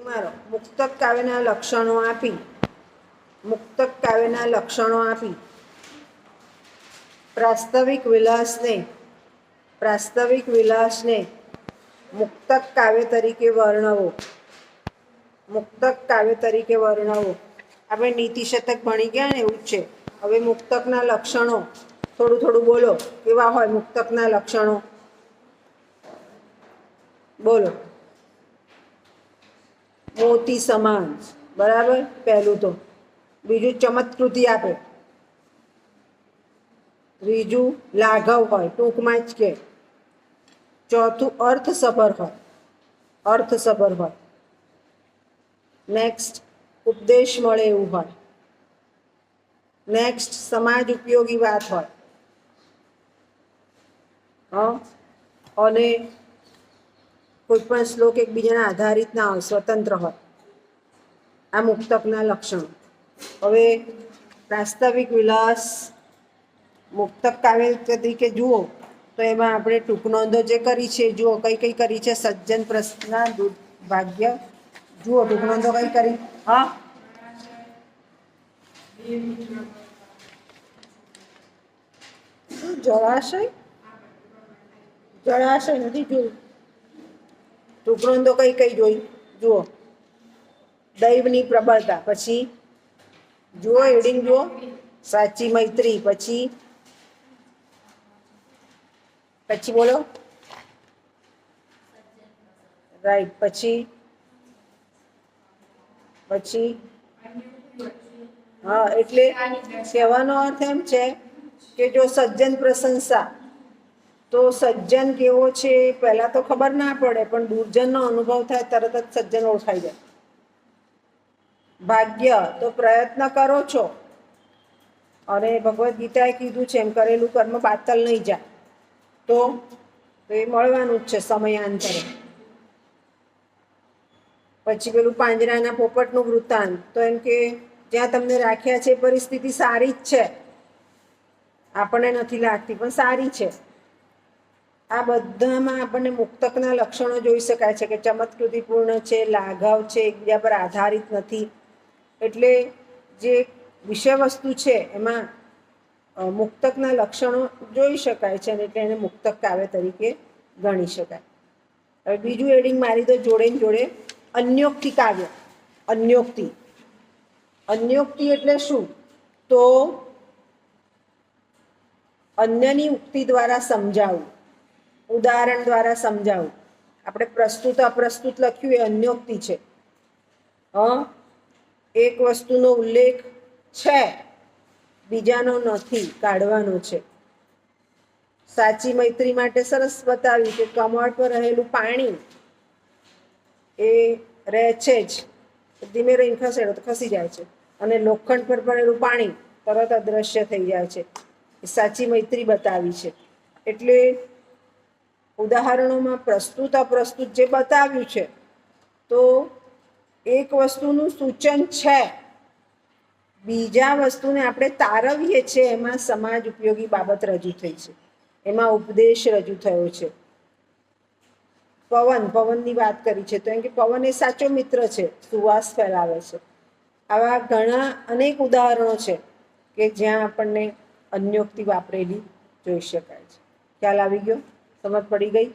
મારો મુક્તક કાવ્યના લક્ષણો આપી પ્રાસ્તવિક વિલાસને મુક્તક કાવ્ય તરીકે વર્ણવો. આપણે નીતિ શતક ભણી ગયા ને એવું જ છે. હવે મુક્તકના લક્ષણો થોડું થોડું બોલો. કેવા હોય મુક્તકના લક્ષણો? બોલો. મોતી સમાન, બરાબર, પહેલું તો. બીજું ચમત્કૃતિ આપે. ત્રીજું લાઘવ હોય, ટૂંકમાં જ કે. ચોથું અર્થસભર હોય. નેક્સ્ટ ઉપદેશ મળે એવું હોય. નેક્સ્ટ સમાજ ઉપયોગી વાત હોય. અને કોઈ પણ શ્લોક એકબીજાના આધારિત ના હોય, સ્વતંત્ર હોય. આ મુક્તકના લક્ષણો. હવે પ્રાસ્તવિક વિલાસ મુક્તક કાવ્ય તરીકે જુઓ તો એમાં આપણે ટૂંક નોંધો જે કરી છે, જુઓ કઈ કઈ કરી છે. સજ્જન પ્રશ્ના દુર્ભાગ્ય, જુઓ ટૂંક નોંધો કઈ કરી. હા, જળાશય નથી જોયું. ટૂંક નોંધો કઈ કઈ જોઈ, જુઓ. દૈવની પ્રબળતા, પછી જુઓ હેડિંગ જુઓ. સાચી મૈત્રી, પછી બોલો. રાઈટ. પછી હા, એટલે કહેવાનો અર્થ એમ છે કે જો સજ્જન પ્રશંસા, તો સજ્જન કેવો છે પહેલા તો ખબર ના પડે, પણ દુર્જનનો અનુભવ થાય તરત જ સજ્જન ઓળખાઈ જાય. ભાગ્ય, તો પ્રયત્ન કરો છો અને ભગવદ્ ગીતાએ કીધું છે એમ કરેલું કર્મ બાતલ નહીં જાય, તો એ મળવાનું જ છે સમયાંતરે. પછી પેલું પાંજરાના પોપટનું વૃત્તાંત, તો એમ કે જ્યાં તમને રાખ્યા છે પરિસ્થિતિ સારી જ છે, આપણને નથી લાગતી પણ સારી છે. આ બધામાં આપણને મુક્તકના લક્ષણો જોઈ શકાય છે કે ચમત્કૃતિપૂર્ણ છે, લાઘવ છે, એકબીજા પર આધારિત નથી. એટલે જે વિષય વસ્તુ છે એમાં મુક્તકના લક્ષણો જોઈ શકાય છે, અને એટલે એને મુક્તક કાવ્ય તરીકે ગણી શકાય. હવે બીજું હેડિંગ મારી દો જોડે જોડે, અન્યોક્તિ કાવ્ય. અન્યોક્તિ એટલે શું? તો અન્યની ઉક્તિ દ્વારા સમજાવું, ઉદાહરણ દ્વારા સમજાવું. આપણે પ્રસ્તુત અપ્રસ્તુત લખ્યું એ અન્યોક્તિ છે. એક વસ્તુનો ઉલ્લેખ છે, બીજાનો નથી, કાઢવાનો છે. સાચી મૈત્રી માટે સરસ બતાવ્યું કે કમળ પર રહેલું પાણી એ રહે છે જ, ધીમે રહીને ખસેડો તો ખસી જાય છે, અને લોખંડ પર પડેલું પાણી તરત અદ્રશ્ય થઈ જાય છે. એ સાચી મૈત્રી બતાવી છે. એટલે ઉદાહરણોમાં પ્રસ્તુત અપ્રસ્તુત જે બતાવ્યું છે, તો એક વસ્તુનું સૂચન છે, બીજા વસ્તુને આપણે તારવીએ છીએ, એમાં સમાજ ઉપયોગી બાબત રજૂ થઈ છે, એમાં ઉપદેશ રજૂ થયો છે. પવનની વાત કરી છે, તો એમ કે પવન એ સાચો મિત્ર છે, સુવાસ ફેલાવે છે. આવા ઘણા અનેક ઉદાહરણો છે કે જ્યાં આપણને અન્યોક્તિ વાપરેલી જોઈ શકાય છે. ખ્યાલ આવી ગયો? સમજ પડી ગઈ?